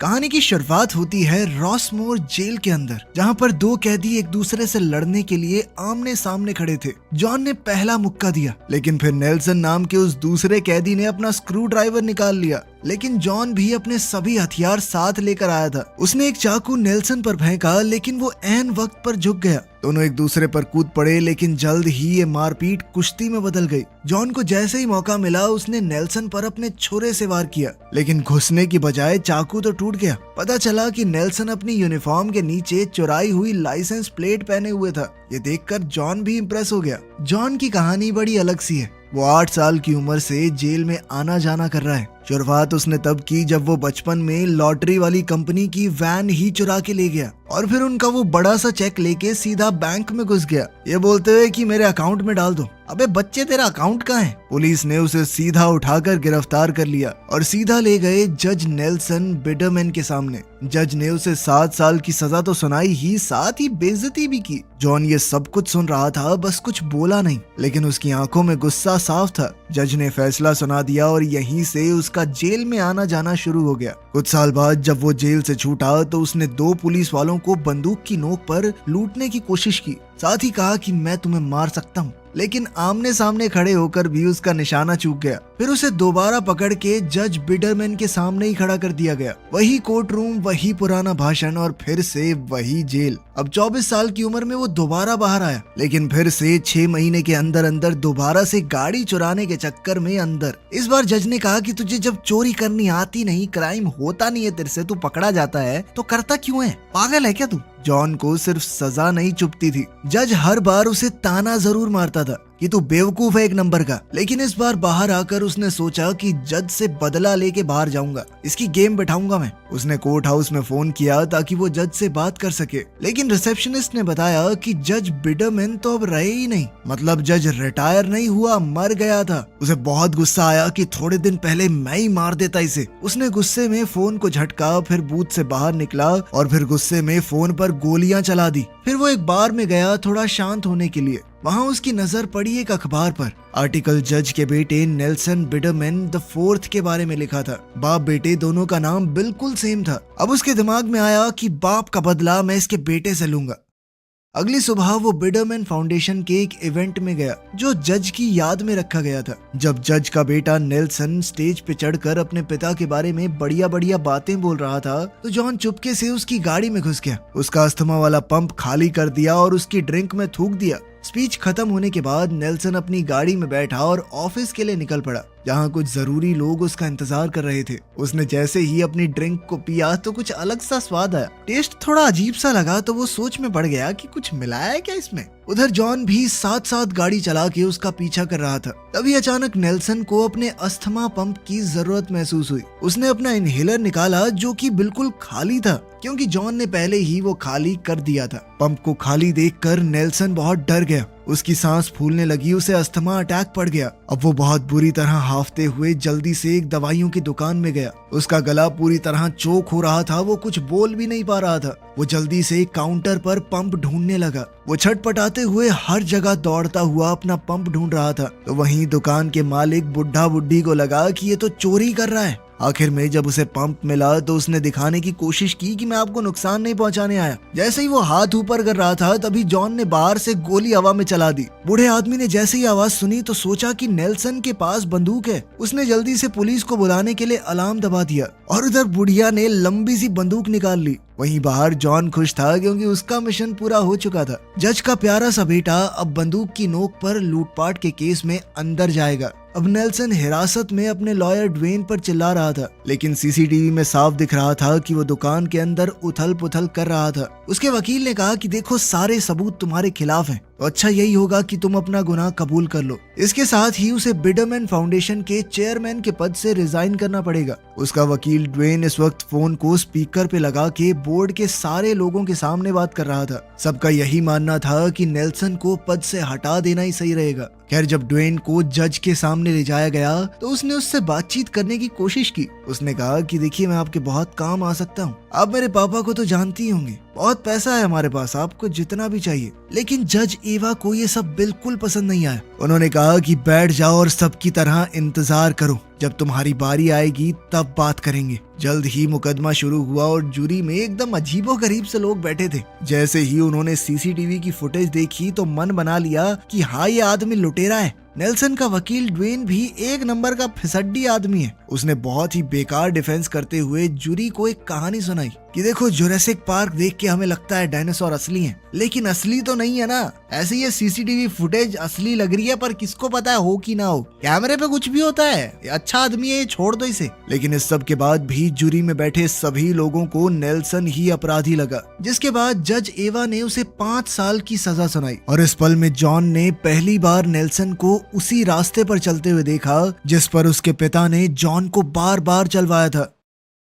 कहानी की शुरुआत होती है रॉसमोर जेल के अंदर, जहां पर दो कैदी एक दूसरे से लड़ने के लिए आमने सामने खड़े थे। जॉन ने पहला मुक्का दिया, लेकिन फिर नेल्सन नाम के उस दूसरे कैदी ने अपना स्क्रू ड्राइवर निकाल लिया। लेकिन जॉन भी अपने सभी हथियार साथ लेकर आया था। उसने एक चाकू नेल्सन पर फेंका, लेकिन वो ऐन वक्त पर झुक गया। दोनों एक दूसरे पर कूद पड़े, लेकिन जल्द ही ये मारपीट कुश्ती में बदल गई। जॉन को जैसे ही मौका मिला, उसने नेल्सन पर अपने छुरे से वार किया, लेकिन घुसने की बजाय चाकू तो टूट गया। पता चला कि नेल्सन अपनी यूनिफॉर्म के नीचे चुराई हुई लाइसेंस प्लेट पहने हुए था। ये देखकर जॉन भी इम्प्रेस हो गया। जॉन की कहानी बड़ी अलग सी है। वो 8 साल की उम्र से जेल में आना जाना कर रहा है। शुरुआत उसने तब की जब वो बचपन में लॉटरी वाली कंपनी की वैन ही चुरा के ले गया और फिर उनका वो बड़ा सा चेक लेके सीधा बैंक में घुस गया, ये बोलते हुए कि मेरे अकाउंट में डाल दो। अबे बच्चे, तेरा अकाउंट कहाँ है? पुलिस ने उसे सीधा उठाकर गिरफ्तार कर लिया और सीधा ले गए जज नेल्सन बिडरमैन के सामने। जज ने उसे 7 साल की सजा तो सुनाई ही, साथ ही बेइज्जती भी की। जॉन ये सब कुछ सुन रहा था, बस कुछ बोला नहीं, लेकिन उसकी आंखों में गुस्सा साफ था। जज ने फैसला सुना दिया और यहीं से उसका जेल में आना जाना शुरू हो गया। कुछ साल बाद जब वो जेल से छूटा तो उसने 2 पुलिस वालों को बंदूक की नोक पर लूटने की कोशिश की। साथ ही कहा कि मैं तुम्हें मार सकता हूँ, लेकिन आमने सामने खड़े होकर भी उसका निशाना चूक गया। फिर उसे दोबारा पकड़ के जज बिडरमैन के सामने ही खड़ा कर दिया गया। वही कोर्ट रूम, वही पुराना भाषण और फिर से वही जेल। अब 24 साल की उम्र में वो दोबारा बाहर आया, लेकिन फिर से 6 महीने के अंदर अंदर दोबारा से गाड़ी चुराने के चक्कर में अंदर। इस बार जज ने कहा कि तुझे जब चोरी करनी आती नहीं, क्राइम होता नहीं है तेरे से, तू पकड़ा जाता है तो करता क्यों है? पागल है क्या तू? जॉन को सिर्फ सजा नहीं चुभती थी, जज हर बार उसे ताना जरूर मारता था कि तू बेवकूफ है एक नंबर का। लेकिन इस बार बाहर आकर उसने सोचा कि जज से बदला लेके बाहर जाऊंगा, इसकी गेम बैठाऊंगा मैं। उसने कोर्ट हाउस में फोन किया ताकि वो जज से बात कर सके, लेकिन रिसेप्शनिस्ट ने बताया कि जज बिडरमैन तो अब रहे ही नहीं, मतलब जज रिटायर नहीं हुआ, मर गया था। उसे बहुत गुस्सा आया कि थोड़े दिन पहले मैं ही मार देता इसे। उसने गुस्से में फोन को झटका, फिर बूथ से बाहर निकला और फिर गुस्से में फोन पर गोलियां चला दी। फिर वो एक बार में गया थोड़ा शांत होने के लिए। वहाँ उसकी नजर पड़ी एक अखबार पर। आर्टिकल जज के बेटे नेल्सन बिडरमैन द फोर्थ के बारे में लिखा था। बाप बेटे दोनों का नाम बिल्कुल सेम था। अब उसके दिमाग में आया कि बाप का बदला मैं इसके बेटे से लूंगा। अगली सुबह वो बिडरमैन फाउंडेशन के एक इवेंट में गया जो जज की याद में रखा गया था। जब जज का बेटा नेल्सन स्टेज पे चढ़कर अपने पिता के बारे में बढ़िया बढ़िया बातें बोल रहा था तो जॉन चुपके से उसकी गाड़ी में घुस गया, उसका अस्थमा वाला पंप खाली कर दिया और उसकी ड्रिंक में थूक दिया। स्पीच खत्म होने के बाद नेल्सन अपनी गाड़ी में बैठा और ऑफिस के लिए निकल पड़ा, जहाँ कुछ जरूरी लोग उसका इंतजार कर रहे थे। उसने जैसे ही अपनी ड्रिंक को पिया तो कुछ अलग सा स्वाद आया। टेस्ट थोड़ा अजीब सा लगा तो वो सोच में पड़ गया कि कुछ मिलाया है क्या इसमें। उधर जॉन भी साथ साथ गाड़ी चला के उसका पीछा कर रहा था। तभी अचानक नेल्सन को अपने अस्थमा पंप की जरूरत महसूस हुई। उसने अपना इनहेलर निकाला जो कि बिल्कुल खाली था, क्योंकि जॉन ने पहले ही वो खाली कर दिया था। पंप को खाली देखकर नेल्सन बहुत डर गया। उसकी सांस फूलने लगी, उसे अस्थमा अटैक पड़ गया। अब वो बहुत बुरी तरह हांफते हुए जल्दी से एक दवाइयों की दुकान में गया। उसका गला पूरी तरह चोक हो रहा था, वो कुछ बोल भी नहीं पा रहा था। वो जल्दी से काउंटर पर पंप ढूंढने लगा। वो छटपटाते हुए हर जगह दौड़ता हुआ अपना पंप ढूंढ रहा था तो वहीं दुकान के मालिक बुढ़ा बुढ़ी को लगा कि ये तो चोरी कर रहा है। आखिर में जब उसे पंप मिला तो उसने दिखाने की कोशिश की कि मैं आपको नुकसान नहीं पहुंचाने आया। जैसे ही वो हाथ ऊपर कर रहा था तभी जॉन ने बाहर से गोली हवा में चला दी। बूढ़े आदमी ने जैसे ही आवाज सुनी तो सोचा कि नेल्सन के पास बंदूक है। उसने जल्दी से पुलिस को बुलाने के लिए अलार्म दबा दिया और उधर बुढ़िया ने लंबी सी बंदूक निकाल ली। वहीं बाहर जॉन खुश था क्योंकि उसका मिशन पूरा हो चुका था। जज का प्यारा सा बेटा अब बंदूक की नोक पर लूटपाट के केस में अंदर जाएगा। अब नेल्सन हिरासत में अपने लॉयर ड्वेन पर चिल्ला रहा था, लेकिन सीसीटीवी में साफ दिख रहा था कि वो दुकान के अंदर उथल पुथल कर रहा था। उसके वकील ने कहा कि देखो सारे सबूत तुम्हारे खिलाफ हैं, तो अच्छा यही होगा कि तुम अपना गुनाह कबूल कर लो। इसके साथ ही उसे बिडरमैन फाउंडेशन के चेयरमैन के पद से रिजाइन करना पड़ेगा। उसका वकील ड्वेन इस वक्त फोन को स्पीकर पे लगा के बोर्ड के सारे लोगों के सामने बात कर रहा था। सबका यही मानना था कि नेल्सन को पद से हटा देना ही सही रहेगा। खैर जब ड्वेन को जज के सामने ले जाया गया तो उसने उससे बातचीत करने की कोशिश की। उसने कहा कि देखिए मैं आपके बहुत काम आ सकता हूँ। आप मेरे पापा को तो जानती ही होंगी, बहुत पैसा है हमारे पास, आपको जितना भी चाहिए। लेकिन जज एवा को ये सब बिल्कुल पसंद नहीं आया। उन्होंने कहा कि बैठ जाओ और सबकी तरह इंतजार करो, जब तुम्हारी बारी आएगी तब बात करेंगे। जल्द ही मुकदमा शुरू हुआ और जूरी में एकदम अजीबोगरीब से लोग बैठे थे। जैसे ही उन्होंने सीसीटीवी की फुटेज देखी तो मन बना लिया कि हाँ, ये आदमी लुटेरा है। नेल्सन का वकील ड्वेन भी एक नंबर का फिसड्डी आदमी है। उसने बहुत ही बेकार डिफेंस करते हुए जूरी को एक कहानी सुनाई कि देखो, जुरासिक पार्क देख के हमें लगता है डायनासोर असली हैं, लेकिन असली तो नहीं है ना। ऐसे ये सीसीटीवी फुटेज असली लग रही है, पर किसको पता है हो कि ना हो, कैमरे पे कुछ भी होता है। अच्छा आदमी है, ये छोड़ दो इसे। लेकिन इस सब के बाद भी जूरी में बैठे सभी लोगों को नेल्सन ही अपराधी लगा, जिसके बाद जज एवा ने उसे 5 साल की सजा सुनाई। और इस पल में जॉन ने पहली बार नेल्सन को उसी रास्ते पर चलते हुए देखा जिस पर उसके पिता ने जॉन को बार बार चलवाया था।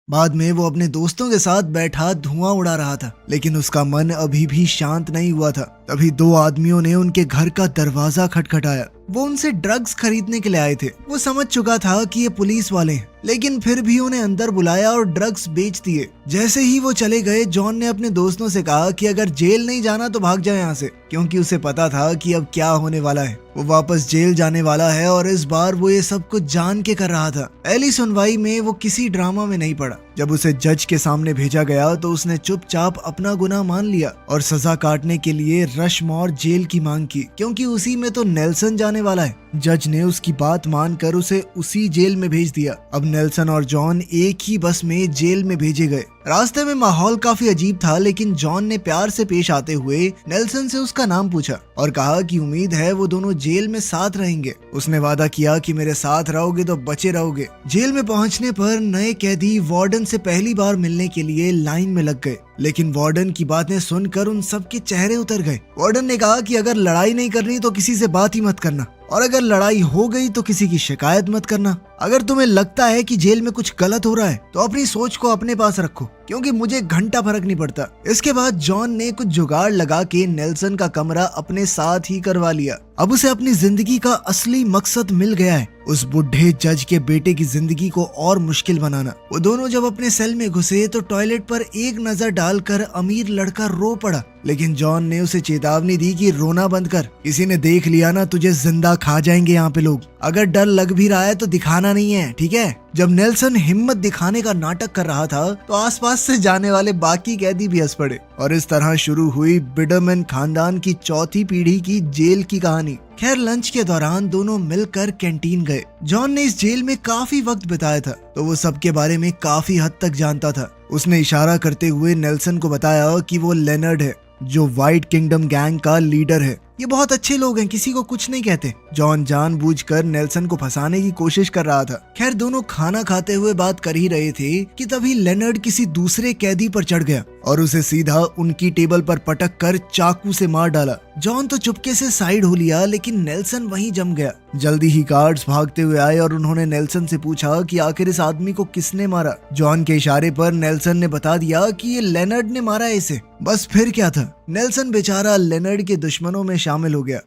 बाद में वो अपने दोस्तों के साथ बैठा धुआं उड़ा रहा था, लेकिन उसका मन अभी भी शांत नहीं हुआ था। तभी 2 आदमियों ने उनके घर का दरवाजा खटखटाया। वो उनसे ड्रग्स खरीदने के लिए आए थे। वो समझ चुका था कि ये पुलिस वाले हैं, लेकिन फिर भी उन्हें अंदर बुलाया और ड्रग्स बेच दिए। जैसे ही वो चले गए, जॉन ने अपने दोस्तों से कहा कि अगर जेल नहीं जाना तो भाग जाए यहाँ से, क्योंकि उसे पता था कि अब क्या होने वाला है। वो वापस जेल जाने वाला है और इस बार वो ये सब कुछ जान के कर रहा था। पहली सुनवाई में वो किसी ड्रामा में नहीं पड़ा। जब उसे जज के सामने भेजा गया तो उसने चुपचाप अपना गुनाह मान लिया और सजा काटने के लिए रशमोर जेल की मांग की, क्योंकि उसी में तो नेल्सन जाने वाला है। जज ने उसकी बात मानकर उसे उसी जेल में भेज दिया। अब नेल्सन और जॉन एक ही बस में जेल में भेजे गए। रास्ते में माहौल काफी अजीब था, लेकिन जॉन ने प्यार से पेश आते हुए नेल्सन से उसका नाम पूछा और कहा कि उम्मीद है वो दोनों जेल में साथ रहेंगे। उसने वादा किया कि मेरे साथ रहोगे तो बचे रहोगे। जेल में पहुंचने पर नए कैदी वार्डन से पहली बार मिलने के लिए लाइन में लग गए, लेकिन वार्डन की बातें सुनकर उन सबके चेहरे उतर गए। वार्डन ने कहा कि अगर लड़ाई नहीं करनी तो किसी से बात ही मत करना, और अगर लड़ाई हो गई तो किसी की शिकायत मत करना। अगर तुम्हें लगता है कि जेल में कुछ गलत हो रहा है तो अपनी सोच को अपने पास रखो, क्योंकि मुझे घंटा फर्क नहीं पड़ता। इसके बाद जॉन ने कुछ जुगाड़ लगा के नेल्सन का कमरा अपने साथ ही करवा लिया। अब उसे अपनी जिंदगी का असली मकसद मिल गया है, उस बुढ़े जज के बेटे की जिंदगी को और मुश्किल बनाना। वो दोनों जब अपने सेल में घुसे तो टॉयलेट पर एक नजर डालकर अमीर लड़का रो पड़ा, लेकिन जॉन ने उसे चेतावनी दी कि रोना बंद कर, किसी ने देख लिया ना तुझे जिंदा खा जाएंगे यहाँ पे लोग। अगर डर लग भी रहा है तो दिखाना नहीं है, ठीक है। जब नेल्सन हिम्मत दिखाने का नाटक कर रहा था तो आसपास से जाने वाले बाकी कैदी भी हंस पड़े, और इस तरह शुरू हुई बिडरमैन खानदान की चौथी पीढ़ी की जेल की कहानी। खैर, लंच के दौरान दोनों मिलकर कैंटीन गए। जॉन ने इस जेल में काफी वक्त बिताया था, तो वो सबके बारे में काफी हद तक जानता था। उसने इशारा करते हुए नेल्सन को बताया कि वो लेनर्ड है, जो व्हाइट किंगडम गैंग का लीडर है। ये बहुत अच्छे लोग हैं, किसी को कुछ नहीं कहते। जॉन जानबूझकर नेल्सन को फंसाने की कोशिश कर रहा था। खैर, दोनों खाना खाते हुए बात कर ही रहे थे कि तभी लेनर्ड किसी दूसरे कैदी पर चढ़ गया और उसे सीधा उनकी टेबल पर पटक कर चाकू से मार डाला। जॉन तो चुपके से साइड हो लिया, लेकिन नेल्सन वहीं जम गया। जल्दी ही गार्ड्स भागते हुए आए और उन्होंने नेल्सन से पूछा कि आखिर इस आदमी को किसने मारा। जॉन के इशारे पर नेल्सन ने बता दिया कि ये लेनर्ड ने मारा है इसे। बस फिर क्या था, नेल्सन बेचारा लेनर्ड के दुश्मनों में शामिल हो गया।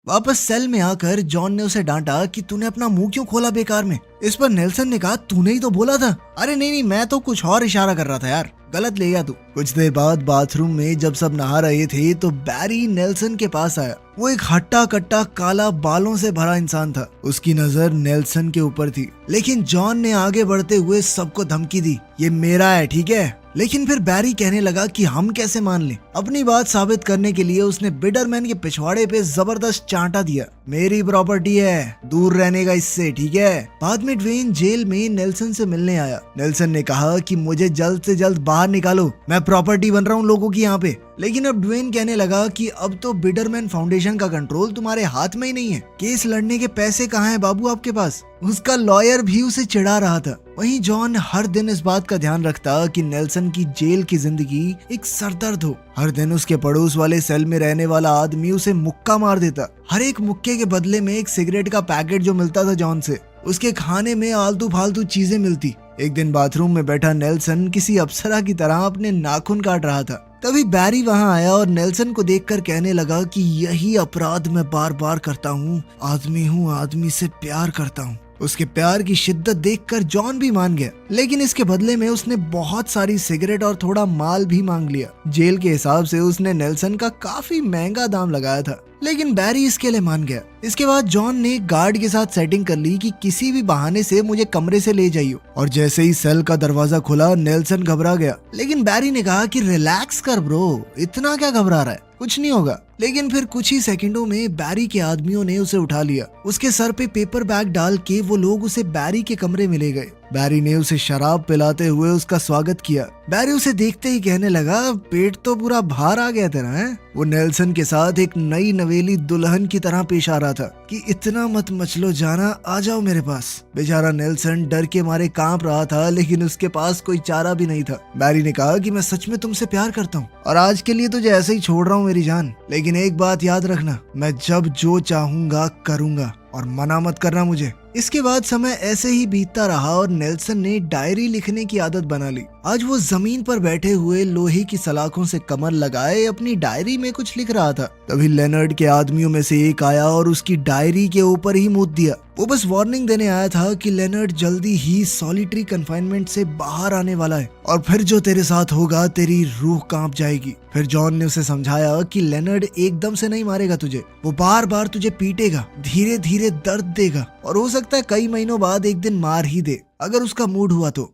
वापस सेल में आकर जॉन ने उसे डांटा कि तूने अपना मुंह क्यों खोला बेकार में। इस पर नेल्सन ने कहा, तूने ही तो बोला था। अरे नहीं, मैं तो कुछ और इशारा कर रहा था यार, गलत ले गया तू। कुछ देर बाद बाथरूम में जब सब नहा रहे थे तो बैरी नेल्सन के पास आया। वो एक हट्टा कट्टा काला बालों से भरा इंसान था। उसकी नजर नेल्सन के ऊपर थी, लेकिन जॉन ने आगे बढ़ते हुए सबको धमकी दी, ये मेरा है, ठीक है। लेकिन फिर बैरी कहने लगा कि हम कैसे मान लें। अपनी बात साबित करने के लिए उसने बिडरमैन के पिछवाड़े पे जबरदस्त चांटा दिया, मेरी प्रॉपर्टी है, दूर रहने का इससे, ठीक है। बाद में ड्वेन जेल में नेल्सन से मिलने आया। नेल्सन ने कहा कि मुझे जल्द से जल्द बाहर निकालो, मैं प्रॉपर्टी बन रहा हूँ लोगों की यहाँ पे। लेकिन अब ड्वेन कहने लगा कि अब तो बिडरमैन फाउंडेशन का कंट्रोल तुम्हारे हाथ में ही नहीं है, केस लड़ने के पैसे कहाँ हैं बाबू आपके पास। उसका लॉयर भी उसे चिढ़ा रहा था। वहीं जॉन हर दिन इस बात का ध्यान रखता कि नेल्सन की जेल की जिंदगी एक सरदर्द हो। हर दिन उसके पड़ोस वाले सेल में रहने वाला आदमी उसे मुक्का मार देता। हर एक मुक्के के बदले में एक सिगरेट का पैकेट जो मिलता था जॉन से, उसके खाने में आलतू फालतू चीजें मिलती। एक दिन बाथरूम में बैठा नेल्सन किसी अप्सरा की तरह अपने नाखून काट रहा था। तभी बैरी वहां आया और नेल्सन को देखकर कहने लगा कि यही अपराध मैं बार बार करता हूँ, आदमी से प्यार करता हूँ। उसके प्यार की शिद्दत देखकर जॉन भी मान गया, लेकिन इसके बदले में उसने बहुत सारी सिगरेट और थोड़ा माल भी मांग लिया। जेल के हिसाब से उसने नेल्सन का काफी महंगा दाम लगाया था। लेकिन बैरी इसके लिए मान गया। इसके बाद जॉन ने गार्ड के साथ सेटिंग कर ली कि किसी भी बहाने से मुझे कमरे से ले जाइयो। और जैसे ही सेल का दरवाजा खुला, नेल्सन घबरा गया, लेकिन बैरी ने कहा कि रिलैक्स कर ब्रो, इतना क्या घबरा रहा है, कुछ नहीं होगा। लेकिन फिर कुछ ही सेकंडों में बैरी के आदमियों ने उसे उठा लिया। उसके सर पे पेपर बैग डाल के वो लोग उसे बैरी के कमरे में ले गए। बैरी ने उसे शराब पिलाते हुए उसका स्वागत किया। बैरी उसे देखते ही कहने लगा, पेट तो पूरा बाहर आ गया तेरा है। वो नेल्सन के साथ एक नई नवेली दुल्हन की तरह पेश आ रहा था कि इतना मत मचलो जाना, आ जाओ मेरे पास। बेचारा नेल्सन डर के मारे कांप रहा था, लेकिन उसके पास कोई चारा भी नहीं था। बैरी ने कहा कि मैं सच में तुमसे प्यार करता हूँ और आज के लिए तुझे ऐसे ही छोड़ रहा हूँ मेरी जान, लेकिन एक बात याद रखना, मैं जब जो चाहूंगा करूंगा और मना मत करना मुझे। इसके बाद समय ऐसे ही बीतता रहा और नेल्सन ने डायरी लिखने की आदत बना ली। आज वो जमीन पर बैठे हुए लोहे की सलाखों से कमर लगाए अपनी डायरी में कुछ लिख रहा था। तभी लेनर्ड के आदमियों में से एक आया और उसकी डायरी के ऊपर ही मूत दिया। वो बस वार्निंग देने आया था कि लेनर्ड जल्दी ही सॉलिटरी कन्फाइनमेंट से बाहर आने वाला है और फिर जो तेरे साथ होगा तेरी रूह कांप जाएगी। फिर जॉन ने उसे समझाया कि लेनर्ड एकदम से नहीं मारेगा तुझे, वो बार बार तुझे पीटेगा, धीरे धीरे दर्द देगा और हो सकता है कई महीनों बाद एक दिन मार ही दे अगर उसका मूड हुआ तो।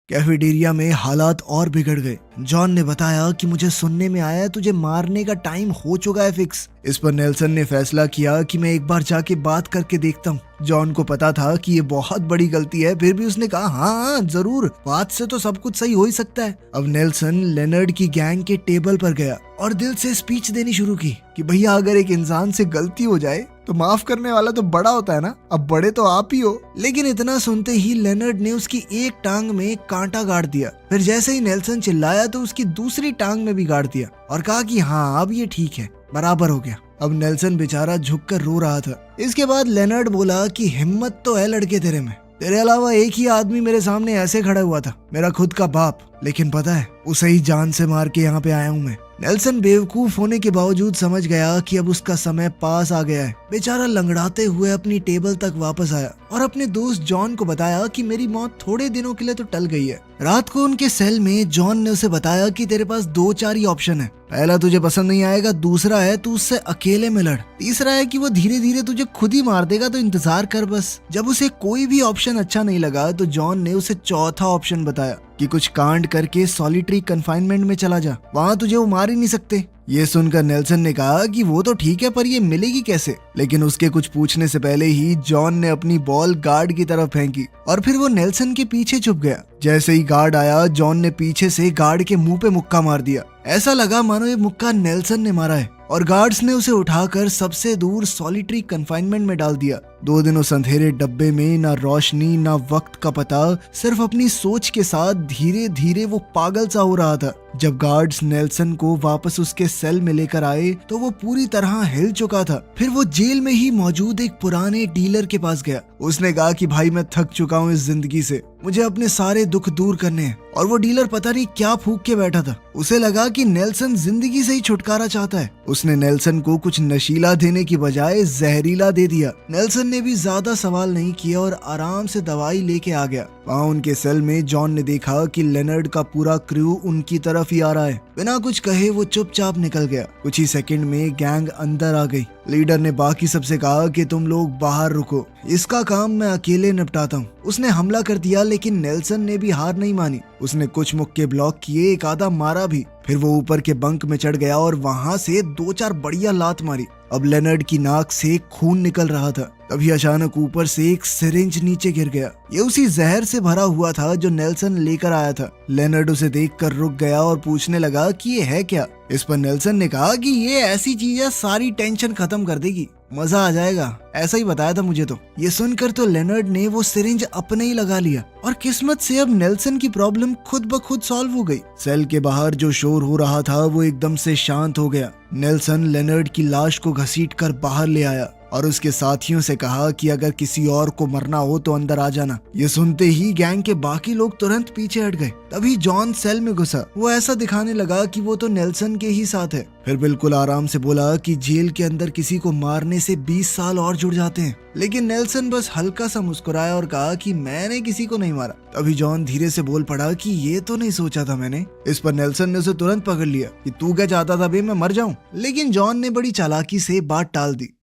कैफेटेरिया में हालात और बिगड़ गए। जॉन ने बताया कि मुझे सुनने में आया तुझे मारने का टाइम हो चुका है फिक्स। इस पर नेल्सन ने फैसला किया कि मैं एक बार जाके बात करके देखता हूँ। जॉन को पता था कि ये बहुत बड़ी गलती है, फिर भी उसने कहा हाँ जरूर, बात से तो सब कुछ सही हो ही सकता है। अब नेल्सन लेनर्ड की गैंग के टेबल पर गया और दिल से स्पीच देनी शुरू की कि भैया अगर एक इंसान से गलती हो जाए तो माफ करने वाला तो बड़ा होता है ना, अब बड़े तो आप ही हो। लेकिन इतना सुनते ही लेनर्ड ने उसकी एक टांग में कांटा गाड़ दिया। फिर जैसे ही नेल्सन चिल्लाया तो उसकी दूसरी टांग में भी गाड़ दिया और कहा कि हाँ अब ये ठीक है, बराबर हो गया। अब नेल्सन बेचारा झुककर रो रहा था। इसके बाद लेनर्ड बोला कि हिम्मत तो है लड़के तेरे में, तेरे अलावा एक ही आदमी मेरे सामने ऐसे खड़ा हुआ था, मेरा खुद का बाप, लेकिन पता है उसे ही जान से मार के यहाँ पे आया हूँ मैं। नेल्सन बेवकूफ होने के बावजूद समझ गया कि अब उसका समय पास आ गया है। बेचारा लंगड़ाते हुए अपनी टेबल तक वापस आया और अपने दोस्त जॉन को बताया कि मेरी मौत थोड़े दिनों के लिए तो टल गई है। रात को उनके सेल में जॉन ने उसे बताया कि तेरे पास 2-4 ही ऑप्शन है। पहला तुझे पसंद नहीं आएगा, दूसरा है तू उससे अकेले में लड़, तीसरा है कि वो धीरे धीरे तुझे खुद ही मार देगा, तो इंतजार कर बस। जब उसे कोई भी ऑप्शन अच्छा नहीं लगा तो जॉन ने उसे चौथा ऑप्शन बताया कि कुछ कांड करके सॉलिटरी कन्फाइनमेंट में चला जा, वहाँ तुझे वो मार ही नहीं सकते। ये सुनकर नेल्सन ने कहा कि वो तो ठीक है पर ये मिलेगी कैसे। लेकिन उसके कुछ पूछने से पहले ही जॉन ने अपनी बॉल गार्ड की तरफ फेंकी और फिर वो नेल्सन के पीछे छुप गया। जैसे ही गार्ड आया जॉन ने पीछे से गार्ड के मुंह पे मुक्का मार दिया। ऐसा लगा मानो ये मुक्का नेल्सन ने मारा है और गार्ड्स ने उसे उठाकर सबसे दूर सॉलिटरी कन्फाइनमेंट में डाल दिया। 2 दिन उस अंधेरे डब्बे में ना रोशनी ना वक्त का पता, सिर्फ अपनी सोच के साथ धीरे धीरे वो पागल सा हो रहा था। जब गार्ड्स नेल्सन को वापस उसके सेल में लेकर आए तो वो पूरी तरह हिल चुका था। फिर वो जेल में ही मौजूद एक पुराने डीलर के पास गया। उसने कहा कि भाई मैं थक चुका हूँ इस जिंदगी से, मुझे अपने सारे दुख दूर करने हैं। और वो डीलर पता नहीं क्या फूंक के बैठा था। उसे लगा कि नेल्सन जिंदगी से ही छुटकारा चाहता है। उसने नेल्सन को कुछ नशीला देने की बजाय जहरीला दे दिया। नेल्सन ने भी ज्यादा सवाल नहीं किया और आराम से दवाई लेके आ गया। वहाँ उनके सेल में जॉन ने देखा कि लेनर्ड का पूरा क्रू उनकी तरफ ही आ रहा है। बिना कुछ कहे वो चुपचाप निकल गया। कुछ ही सेकंड में गैंग अंदर आ गई। लीडर ने बाकी सबसे कहा कि तुम लोग बाहर रुको, इसका काम मैं अकेले निपटाता हूँ। उसने हमला कर दिया लेकिन नेल्सन ने भी हार नहीं मानी। उसने कुछ मुक्के ब्लॉक किए, एक आधा मारा भी। फिर वो ऊपर के बंक में चढ़ गया और वहां से 2-4 बढ़िया लात मारी। अब लेनर्ड की नाक से खून निकल रहा था। तभी अचानक ऊपर से एक सिरिंज नीचे गिर गया। ये उसी जहर से भरा हुआ था जो नेल्सन लेकर आया था। लेनर्ड उसे देखकर रुक गया और पूछने लगा कि ये है क्या। इस पर नेल्सन ने कहा कि ये ऐसी चीज है सारी टेंशन खत्म कर देगी, मजा आ जाएगा, ऐसा ही बताया था मुझे तो। ये सुनकर तो लेनर्ड ने वो सिरिंज अपने ही लगा लिया और किस्मत से अब नेल्सन की प्रॉब्लम खुद ब खुद सॉल्व हो गई। सेल के बाहर जो शोर हो रहा था वो एकदम से शांत हो गया। नेल्सन लेनर्ड की लाश को घसीट कर बाहर ले आया और उसके साथियों से कहा कि अगर किसी और को मरना हो तो अंदर आ जाना। ये सुनते ही गैंग के बाकी लोग तुरंत पीछे हट गए। तभी जॉन सेल में घुसा। वो ऐसा दिखाने लगा कि वो तो नेल्सन के ही साथ है। फिर बिल्कुल आराम से बोला कि जेल के अंदर किसी को मारने से 20 साल और जुड़ जाते हैं। लेकिन नेल्सन बस हल्का सा मुस्कुराया और कहा कि मैंने किसी को नहीं मारा। तभी जॉन धीरे से बोल पड़ा कि ये तो नहीं सोचा था मैंने। इस पर नेल्सन ने उसे तुरंत पकड़ लिया कि तू क्या चाहता था बे, मैं मर जाऊं। लेकिन जॉन ने बड़ी चालाकी से बात टाल दी।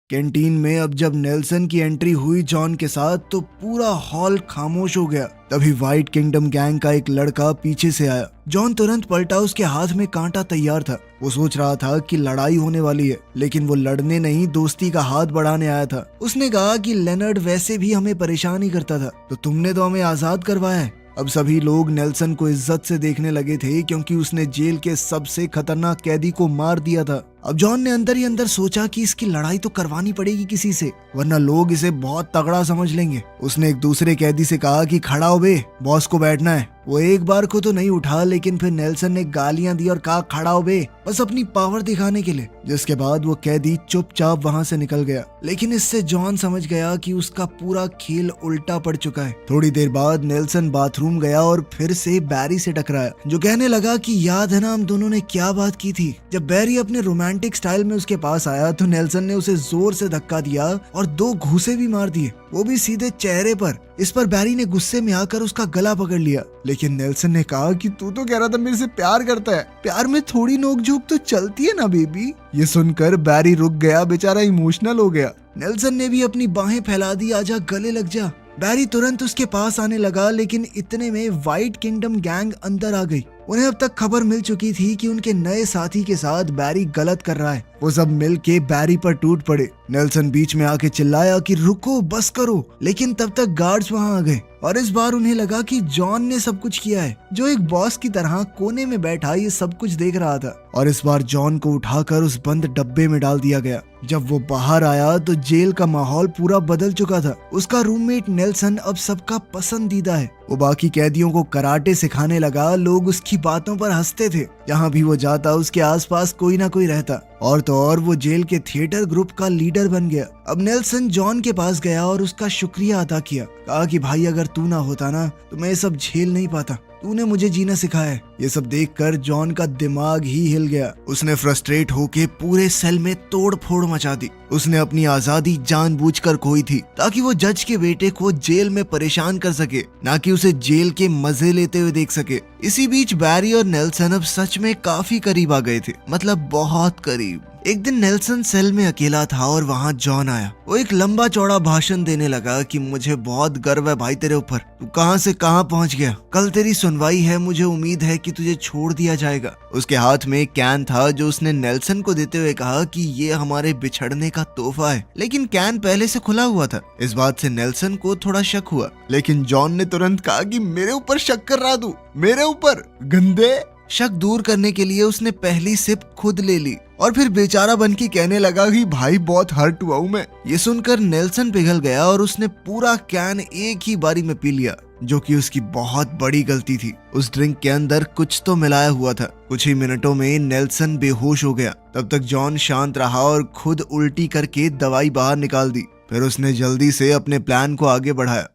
कैंटीन में अब जब नेल्सन की एंट्री हुई जॉन के साथ तो पूरा हॉल खामोश हो गया। तभी व्हाइट किंगडम गैंग का एक लड़का पीछे से आया। जॉन तुरंत पलटा, उसके हाथ में कांटा तैयार था। वो सोच रहा था कि लड़ाई होने वाली है, लेकिन वो लड़ने नहीं दोस्ती का हाथ बढ़ाने आया था। उसने कहा कि लेनर्ड वैसे भी हमें परेशान ही करता था, तो तुमने तो हमें आजाद करवाया है। अब सभी लोग नेल्सन को इज्जत से देखने लगे थे क्योंकि उसने जेल के सबसे खतरनाक कैदी को मार दिया था। अब जॉन ने अंदर ही अंदर सोचा कि इसकी लड़ाई तो करवानी पड़ेगी किसी से, वरना लोग इसे बहुत तगड़ा समझ लेंगे। उसने एक दूसरे कैदी से कहा कि खड़ा हो बे, बॉस को बैठना है। वो एक बार को तो नहीं उठा, लेकिन फिर नेल्सन ने गालियां दी और कहा खड़ा हो बे, बस अपनी पावर दिखाने के लिए। जिसके बाद वो कैदी चुपचाप वहां से निकल गया। लेकिन इससे जॉन समझ गया कि उसका पूरा खेल उल्टा पड़ चुका है। थोड़ी देर बाद नेल्सन बाथरूम गया और फिर से बैरी से टकराया, जो कहने लगा कि याद है ना हम दोनों ने क्या बात की थी। जब बैरी अपने रोमांटिक स्टाइल में उसके पास आया तो नेल्सन ने उसे जोर से धक्का दिया और 2 घूंसे भी मार दिए, वो भी सीधे चेहरे पर। इस पर बैरी ने गुस्से में आकर उसका गला पकड़ लिया। लेकिन नेल्सन ने कहा कि तू तो कह रहा था मेरे से प्यार करता है, प्यार में थोड़ी नोकझोंक तो चलती है ना बेबी। ये सुनकर बैरी रुक गया, बेचारा इमोशनल हो गया। नेल्सन ने भी अपनी बाहें फैला दी, आजा गले लग जा। बैरी तुरंत उसके पास आने लगा, लेकिन इतने में व्हाइट किंगडम गैंग अंदर आ गई। उन्हें अब तक खबर मिल चुकी थी कि उनके नए साथी के साथ बैरी गलत कर रहा है। वो सब मिल के बैरी पर टूट पड़े। नेल्सन बीच में आके चिल्लाया कि रुको, बस करो, लेकिन तब तक गार्ड्स वहां आ गए और इस बार उन्हें लगा कि जॉन ने सब कुछ किया है, जो एक बॉस की तरह कोने में बैठा ये सब कुछ देख रहा था। और इस बार जॉन को उठाकर उस बंद डब्बे में डाल दिया गया। जब वो बाहर आया तो जेल का माहौल पूरा बदल चुका था। उसका रूममेट नेल्सन अब सबका पसंदीदा है। वो बाकी कैदियों को कराटे सिखाने लगा, लोग उसकी बातों पर हंसते थे। जहाँ भी वो जाता उसके आसपास कोई ना कोई रहता। और तो और वो जेल के थिएटर ग्रुप का लीडर बन गया। अब नेल्सन जॉन के पास गया और उसका शुक्रिया अदा किया। कहा कि भाई अगर तू ना होता ना तो मैं ये सब झेल नहीं पाता, तूने मुझे जीना सिखाया है। ये सब देखकर जॉन का दिमाग ही हिल गया। उसने फ्रस्ट्रेट होके पूरे सेल में तोड़ फोड़ मचा दी। उसने अपनी आजादी जानबूझकर खोई थी ताकि वो जज के बेटे को जेल में परेशान कर सके, ना कि उसे जेल के मजे लेते हुए देख सके। इसी बीच बैरी और नेल्सन अब सच में काफी करीब आ गए थे, मतलब बहुत करीब। एक दिन नेल्सन सेल में अकेला था और वहाँ जॉन आया। वो एक लंबा चौड़ा भाषण देने लगा कि मुझे बहुत गर्व है भाई तेरे ऊपर, तू कहाँ से कहाँ पहुँच गया, कल तेरी सुनवाई है, मुझे उम्मीद है कि तुझे छोड़ दिया जाएगा। उसके हाथ में एक कैन था जो उसने नेल्सन को देते हुए कहा कि ये हमारे बिछड़ने का तोहफा है। लेकिन कैन पहले से खुला हुआ था। इस बात से नेल्सन को थोड़ा शक हुआ, लेकिन जॉन ने तुरंत कहा कि मेरे ऊपर शक कर रहा तू, मेरे ऊपर, गंदे। शक दूर करने के लिए उसने पहली सिप खुद ले ली और फिर बेचारा बन के कहने लगा कि भाई बहुत हर्ट हुआ हूं मैं। ये सुनकर नेल्सन पिघल गया और उसने पूरा कैन एक ही बारी में पी लिया, जो कि उसकी बहुत बड़ी गलती थी। उस ड्रिंक के अंदर कुछ तो मिलाया हुआ था। कुछ ही मिनटों में नेल्सन बेहोश हो गया। तब तक जॉन शांत रहा और खुद उल्टी करके दवाई बाहर निकाल दी। फिर उसने जल्दी से अपने प्लान को आगे बढ़ाया।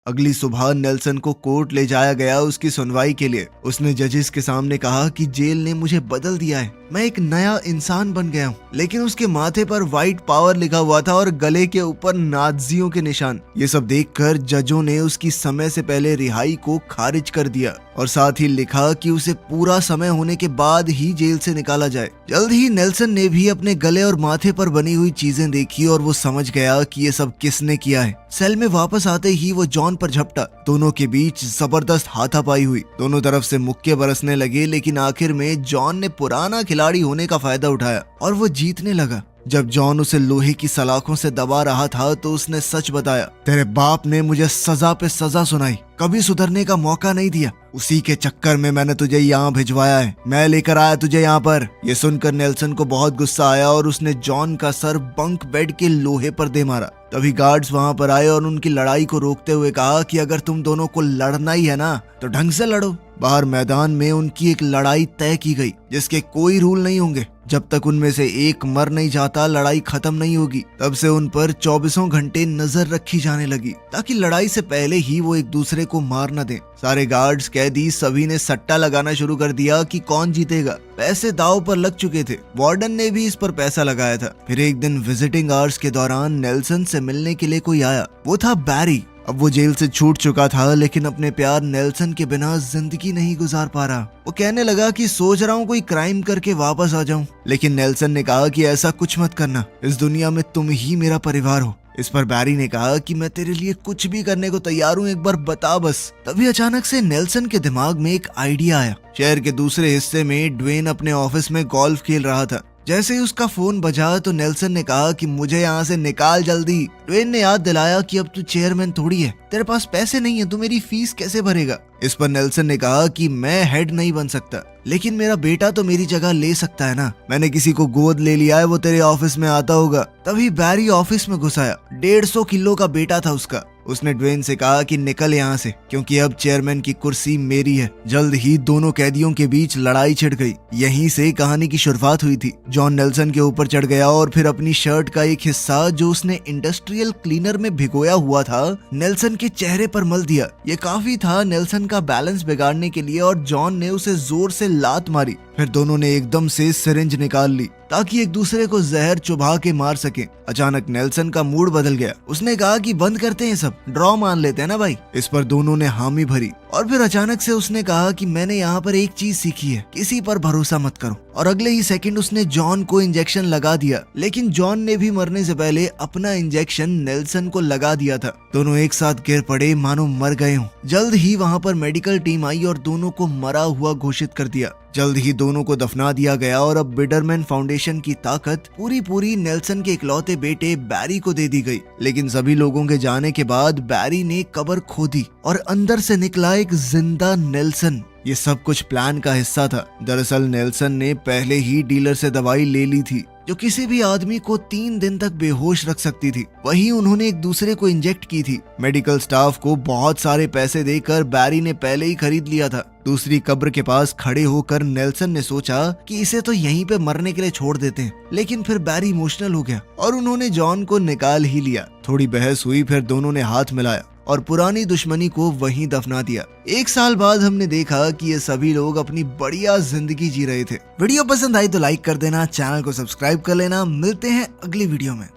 अगली सुबह नेल्सन को कोर्ट ले जाया गया उसकी सुनवाई के लिए। उसने जजेस के सामने कहा कि जेल ने मुझे बदल दिया है, मैं एक नया इंसान बन गया हूँ। लेकिन उसके माथे पर व्हाइट पावर लिखा हुआ था और गले के ऊपर नाज़ियों के निशान। ये सब देखकर जजों ने उसकी समय से पहले रिहाई को खारिज कर दिया और साथ ही लिखा कि उसे पूरा समय होने के बाद ही जेल से निकाला जाए। जल्द ही नेल्सन ने भी अपने गले और माथे पर बनी हुई चीजें देखी और वो समझ गया कि ये सब किसने किया है। सेल में वापस आते ही वो जॉन पर झपटा। दोनों के बीच जबरदस्त हाथापाई हुई। दोनों तरफ से मुक्के बरसने लगे, लेकिन आखिर में जॉन ने पुराना खिलाड़ी होने का फायदा उठाया और वो जीतने लगा। जब जॉन उसे लोहे की सलाखों से दबा रहा था तो उसने सच बताया, तेरे बाप ने मुझे सजा पे सजा सुनाई, कभी सुधरने का मौका नहीं दिया, उसी के चक्कर में मैंने तुझे यहाँ भिजवाया है, मैं लेकर आया तुझे यहाँ पर। ये सुनकर नेल्सन को बहुत गुस्सा आया और उसने जॉन का सर बंक बेड के लोहे पर दे मारा। तभी गार्ड्स वहां पर आए और उनकी लड़ाई को रोकते हुए कहा कि अगर तुम दोनों को लड़ना ही है ना तो ढंग से लड़ो। बाहर मैदान में उनकी एक लड़ाई तय की गई जिसके कोई रूल नहीं होंगे। जब तक उनमें से एक मर नहीं जाता लड़ाई खत्म नहीं होगी। तब से उन पर 24 घंटे नजर रखी जाने लगी ताकि लड़ाई से पहले ही वो एक दूसरे को मार न दें। सारे गार्ड्स, कैदी सभी ने सट्टा लगाना शुरू कर दिया कि कौन जीतेगा। पैसे दांव पर लग चुके थे। वार्डन ने भी इस पर पैसा लगाया था। फिर एक दिन विजिटिंग आवर्स के दौरान नेल्सन से मिलने के लिए कोई आया। वो था बैरी। अब वो जेल से छूट चुका था लेकिन अपने प्यार नेल्सन के बिना जिंदगी नहीं गुजार पा रहा। वो कहने लगा कि सोच रहा हूँ कोई क्राइम करके वापस आ जाऊं। लेकिन नेल्सन ने कहा कि ऐसा कुछ मत करना, इस दुनिया में तुम ही मेरा परिवार हो। इस पर बैरी ने कहा कि मैं तेरे लिए कुछ भी करने को तैयार हूँ, एक बार बता बस। तभी अचानक से नेल्सन के दिमाग में एक आइडिया आया। शहर के दूसरे हिस्से में ड्वेन अपने ऑफिस में गोल्फ खेल रहा था। जैसे ही उसका फोन बजा तो नेल्सन ने कहा कि मुझे यहाँ से निकाल जल्दी। ड्वेन ने याद दिलाया कि अब तू चेयरमैन थोड़ी है, तेरे पास पैसे नहीं है, तू मेरी फीस कैसे भरेगा। इस पर नेल्सन ने कहा कि मैं हेड नहीं बन सकता, लेकिन मेरा बेटा तो मेरी जगह ले सकता है ना। मैंने किसी को गोद ले लिया है, वो तेरे ऑफिस में आता होगा। तभी बैरी ऑफिस में घुस आया। 150 किलो का बेटा था उसका। उसने ड्वेन से कहा कि निकल यहाँ से, क्योंकि अब चेयरमैन की कुर्सी मेरी है। जल्द ही दोनों कैदियों के बीच लड़ाई छिड़ गई। यहीं से कहानी की शुरुआत हुई थी। जॉन नेल्सन के ऊपर चढ़ गया और फिर अपनी शर्ट का एक हिस्सा जो उसने इंडस्ट्रियल क्लीनर में भिगोया हुआ था नेल्सन के चेहरे पर मल दिया। ये काफी था नेल्सन का बैलेंस बिगाड़ने के लिए और जॉन ने उसे जोर से लात मारी। फिर दोनों ने एकदम से सिरिंज निकाल ली ताकि एक दूसरे को जहर चुभा के मार सके। अचानक नेल्सन का मूड बदल गया। उसने कहा कि बंद करते हैं सब, ड्रॉ मान लेते हैं ना भाई। इस पर दोनों ने हामी भरी और फिर अचानक से उसने कहा कि मैंने यहाँ पर एक चीज सीखी है, किसी पर भरोसा मत करो। और अगले ही सेकंड उसने जॉन को इंजेक्शन लगा दिया। लेकिन जॉन ने भी मरने से पहले अपना इंजेक्शन नेल्सन को लगा दिया था। दोनों एक साथ गिर पड़े मानो मर गए हों। जल्द ही वहाँ पर मेडिकल टीम आई और दोनों को मरा हुआ घोषित कर दिया। जल्द ही दोनों को दफना दिया गया और अब बिडरमैन फाउंडेशन की ताकत पूरी नेल्सन के इकलौते बेटे बैरी को दे दी गई। लेकिन सभी लोगों के जाने के बाद बैरी ने कब्र खोदी और अंदर से निकला एक जिंदा नेल्सन। ये सब कुछ प्लान का हिस्सा था। दरअसल नेल्सन ने पहले ही डीलर से दवाई ले ली थी जो किसी भी आदमी को 3 दिन तक बेहोश रख सकती थी। वही उन्होंने एक दूसरे को इंजेक्ट की थी। मेडिकल स्टाफ को बहुत सारे पैसे देकर बैरी ने पहले ही खरीद लिया था। दूसरी कब्र के पास खड़े होकर नेल्सन ने सोचा कि इसे तो यहीं पे मरने के लिए छोड़ देते हैं। लेकिन फिर बैरी इमोशनल हो गया और उन्होंने जॉन को निकाल ही लिया। थोड़ी बहस हुई, फिर दोनों ने हाथ मिलाया और पुरानी दुश्मनी को वहीं दफना दिया। 1 साल बाद हमने देखा कि ये सभी लोग अपनी बढ़िया जिंदगी जी रहे थे। वीडियो पसंद आई तो लाइक कर देना, चैनल को सब्सक्राइब कर लेना। मिलते हैं अगली वीडियो में।